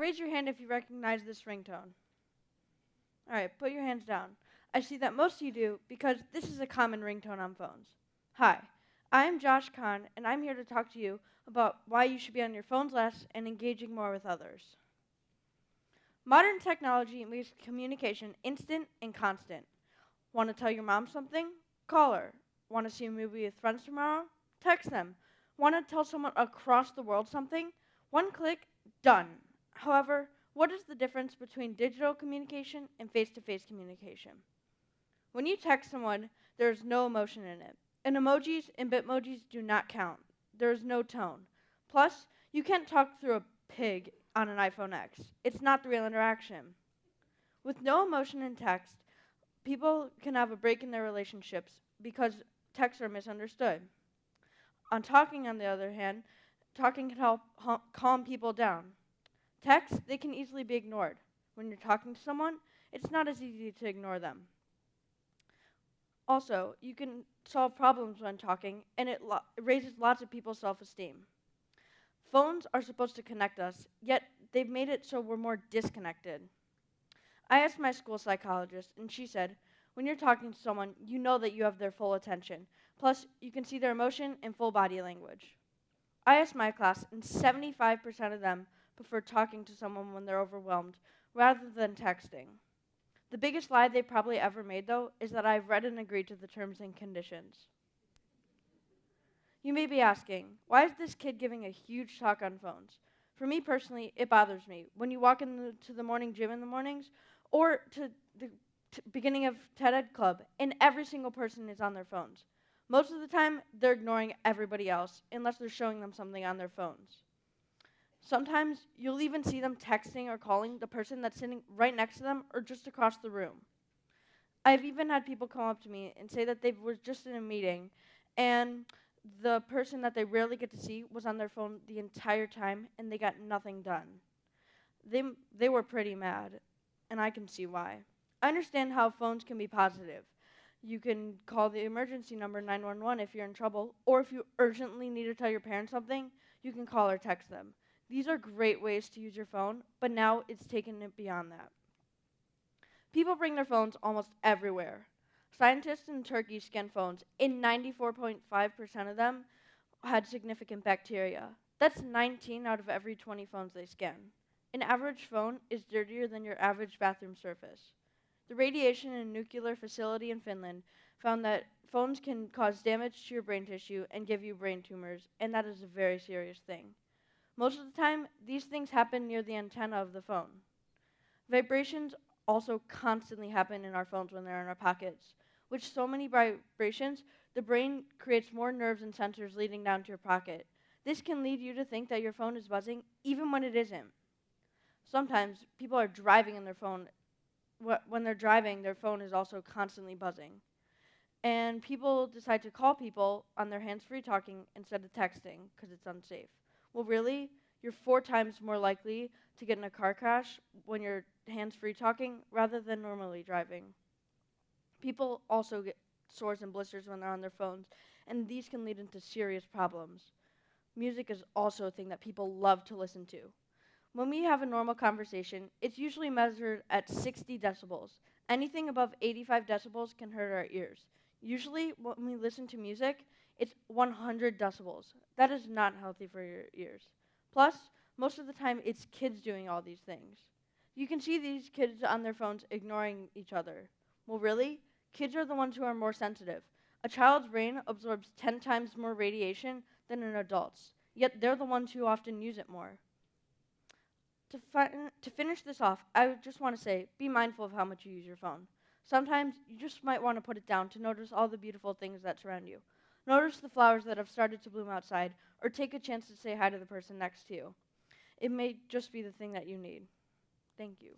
raise your hand if you recognize this ringtone. All right, put your hands down. I see that most of you do because this is a common ringtone on phones. Hi, I'm Josh Kahn, and I'm here to talk to you about why you should be on your phones less and engaging more with others. Modern technology makes communication instant and constant. Want to tell your mom something? Call her. Want to see a movie with friends tomorrow? Text them. Want to tell someone across the world something? One click, done. However, what is the difference between digital communication and face-to-face communication? When you text someone, there is no emotion in it. And emojis and bitmojis do not count. There is no tone. Plus, you can't talk through a pig on an iPhone X. It's not the real interaction. With no emotion in text, people can have a break in their relationships because texts are misunderstood. On talking, on the other hand, talking can help calm people down. Texts, they can easily be ignored. When you're talking to someone, it's not as easy to ignore them. Also, you can solve problems when talking, and it raises lots of people's self-esteem. Phones are supposed to connect us, yet they've made it so we're more disconnected. I asked my school psychologist, and she said, when you're talking to someone, you know that you have their full attention. Plus, you can see their emotion and full body language. I asked my class, and 75% of them prefer talking to someone when they're overwhelmed rather than texting. The biggest lie they probably ever made, though, is that I've read and agreed to the terms and conditions. You may be asking, why is this kid giving a huge talk on phones? For me personally, it bothers me. When you walk into the morning gym in the mornings, or to the beginning of TED Ed Club, and every single person is on their phones. Most of the time, they're ignoring everybody else, unless they're showing them something on their phones. Sometimes, you'll even see them texting or calling the person that's sitting right next to them or just across the room. I've even had people come up to me and say that they were just in a meeting, and the person that they rarely get to see was on their phone the entire time, and they got nothing done. They were pretty mad, and I can see why. I understand how phones can be positive. You can call the emergency number 911 if you're in trouble, or if you urgently need to tell your parents something, you can call or text them. These are great ways to use your phone, but now it's taken it beyond that. People bring their phones almost everywhere. Scientists in Turkey scanned phones, and 94.5% of them had significant bacteria. That's 19 out of every 20 phones they scan. An average phone is dirtier than your average bathroom surface. The radiation in a nuclear facility in Finland found that phones can cause damage to your brain tissue and give you brain tumors, and that is a very serious thing. Most of the time, these things happen near the antenna of the phone. Vibrations also constantly happen in our phones when they're in our pockets. With so many vibrations, the brain creates more nerves and sensors leading down to your pocket. This can lead you to think that your phone is buzzing, even when it isn't. Sometimes, people are driving in their phone. When they're driving, their phone is also constantly buzzing. And people decide to call people on their hands-free talking instead of texting because it's unsafe. Well, really, you're 4 times more likely to get in a car crash when you're hands-free talking rather than normally driving. People also get sores and blisters when they're on their phones, and these can lead into serious problems. Music is also a thing that people love to listen to. When we have a normal conversation, it's usually measured at 60 decibels. Anything above 85 decibels can hurt our ears. Usually, when we listen to music, it's 100 decibels. That is not healthy for your ears. Plus, most of the time, it's kids doing all these things. You can see these kids on their phones ignoring each other. Well, really, kids are the ones who are more sensitive. A child's brain absorbs 10 times more radiation than an adult's, yet they're the ones who often use it more. To finish this off, I just want to say, be mindful of how much you use your phone. Sometimes you just might want to put it down to notice all the beautiful things that surround you. Notice the flowers that have started to bloom outside, or take a chance to say hi to the person next to you. It may just be the thing that you need. Thank you.